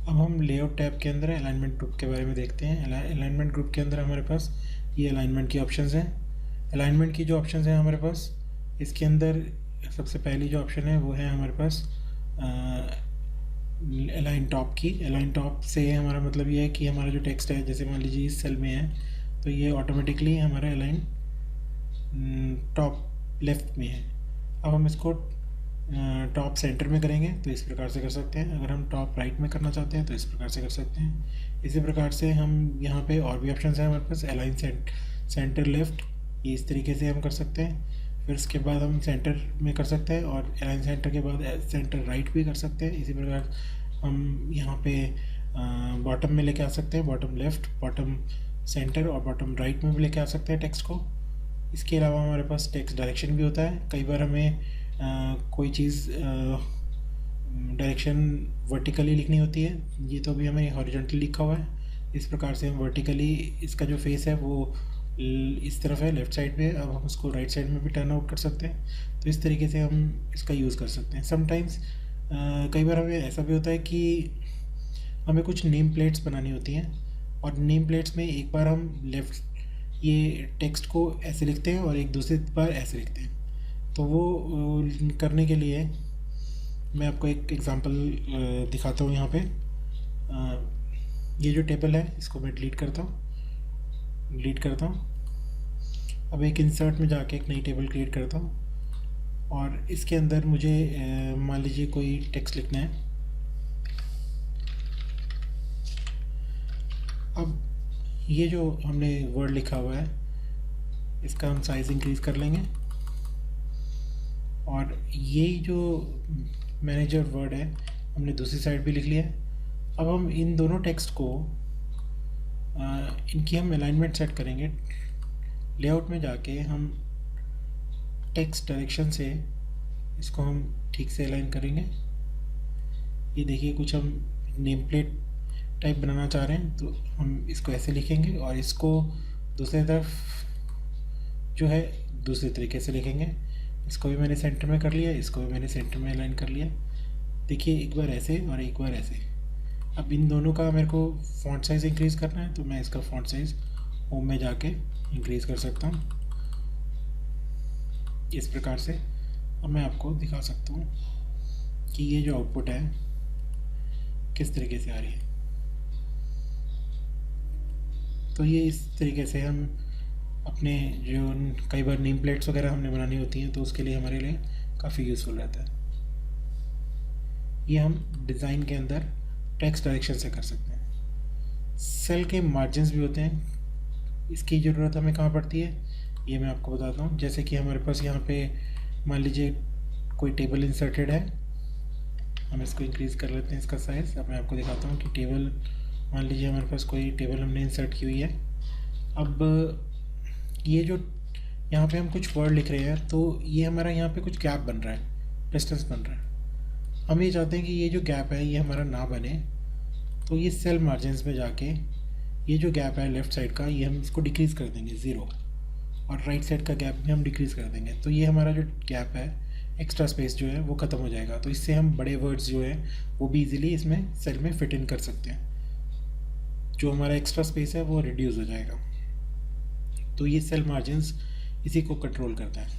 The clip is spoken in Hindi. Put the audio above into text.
अब हम लेआउट टैब के अंदर अलाइनमेंट ग्रुप के बारे में देखते हैं। अलाइनमेंट ग्रुप के अंदर हमारे पास ये अलाइनमेंट की ऑप्शंस हैं। अलाइनमेंट की जो ऑप्शंस हैं हमारे पास, इसके अंदर सबसे पहली जो ऑप्शन है वो है हमारे पास अलाइन टॉप की। अलाइन टॉप से हमारा मतलब ये है कि हमारा जो टेक्स्ट है, जैसे मान लीजिए इस सेल में है तो ये ऑटोमेटिकली हमारा अलाइन टॉप लेफ़्ट में है। अब हम इसको टॉप सेंटर में करेंगे तो इस प्रकार से कर सकते हैं। अगर हम टॉप राइट में करना चाहते हैं तो इस प्रकार से कर सकते हैं। इसी प्रकार से हम यहाँ पे और भी ऑप्शन हैं हमारे पास, अलाइन सेंटर लेफ़्ट, ये इस तरीके से हम कर सकते हैं। फिर उसके बाद हम सेंटर में कर सकते हैं और अलाइन सेंटर के बाद सेंटर राइट भी कर सकते हैं। इसी प्रकार हम यहाँ पे बॉटम में लेके आ सकते हैं, बॉटम लेफ़्ट, बॉटम सेंटर और बॉटम राइट में भी लेके आ सकते हैं टेक्स्ट को। इसके अलावा हमारे पास टेक्स्ट डायरेक्शन भी होता है। कई बार हमें कोई चीज़ डायरेक्शन वर्टिकली लिखनी होती है, ये तो अभी हमें हॉरिजॉन्टली लिखा हुआ है। इस प्रकार से हम वर्टिकली, इसका जो फेस है वो इस तरफ है लेफ़्ट साइड पे, अब हम उसको राइट साइड में भी टर्न आउट कर सकते हैं। तो इस तरीके से हम इसका यूज़ कर सकते हैं। समटाइम्स कई बार हमें ऐसा भी होता है कि हमें कुछ नेम प्लेट्स बनानी होती हैं और नेम प्लेट्स में एक बार हम लेफ़्ट ये टेक्स्ट को ऐसे लिखते हैं और एक दूसरी बार ऐसे लिखते हैं। तो वो करने के लिए मैं आपको एक एग्ज़ाम्पल दिखाता हूँ। यहाँ पे ये जो टेबल है इसको मैं डिलीट करता हूँ। अब एक इंसर्ट में जाके एक नई टेबल क्रिएट करता हूँ और इसके अंदर मुझे मान लीजिए कोई टेक्स्ट लिखना है। अब ये जो हमने वर्ड लिखा हुआ है इसका हम साइज़ इंक्रीज़ कर लेंगे और ये जो मैनेजर वर्ड है हमने दूसरी साइड भी लिख लिया है। अब हम इन दोनों टेक्स्ट को इनकी हम अलाइनमेंट सेट करेंगे। लेआउट में जाके हम टेक्स्ट डायरेक्शन से इसको हम ठीक से अलाइन करेंगे। ये देखिए कुछ हम नेम प्लेट टाइप बनाना चाह रहे हैं तो हम इसको ऐसे लिखेंगे और इसको दूसरी तरफ जो है दूसरे तरीके से लिखेंगे। इसको भी मैंने सेंटर में कर लिया, इसको भी मैंने सेंटर में अलाइन कर लिया। देखिए एक बार ऐसे और एक बार ऐसे। अब इन दोनों का मेरे को फ़ॉन्ट साइज़ इंक्रीज़ करना है तो मैं इसका फ़ॉन्ट साइज़ होम में जाके इंक्रीज़ कर सकता हूँ इस प्रकार से। अब मैं आपको दिखा सकता हूँ कि ये जो आउटपुट है किस तरीके से आ रही है। तो ये इस तरीके से हम अपने जो कई बार नेम प्लेट्स वगैरह हमने बनानी होती हैं तो उसके लिए हमारे लिए काफ़ी यूज़फुल रहता है। ये हम डिज़ाइन के अंदर टेक्स्ट डायरेक्शन से कर सकते हैं। सेल के मार्जिन्स भी होते हैं, इसकी ज़रूरत हमें कहाँ पड़ती है ये मैं आपको बताता हूँ। जैसे कि हमारे पास यहाँ पे मान लीजिए कोई टेबल इंसर्टेड है, हम इसको इंक्रीज़ कर लेते हैं इसका साइज़। अब मैं आपको दिखाता हूँ कि टेबल, मान लीजिए हमारे पास कोई टेबल हमने इंसर्ट की हुई है। अब ये जो यहाँ पे हम कुछ वर्ड लिख रहे हैं तो ये हमारा यहाँ पे कुछ गैप बन रहा है, डिस्टेंस बन रहा है। हम ये चाहते हैं कि ये जो गैप है ये हमारा ना बने, तो ये सेल मार्जिन्स में जाके ये जो गैप है लेफ़्ट साइड का ये हम इसको डिक्रीज़ कर देंगे 0 और राइट साइड का गैप भी हम डिक्रीज़ कर देंगे। तो ये हमारा जो गैप है, एक्स्ट्रा स्पेस जो है वो ख़त्म हो जाएगा। तो इससे हम बड़े वर्ड्स जो है वो भी ईजिली इसमें सेल में फिट इन कर सकते हैं। जो हमारा एक्स्ट्रा स्पेस है वो रिड्यूस हो जाएगा। तो ये सेल मार्जिन्स इसी को कंट्रोल करता है।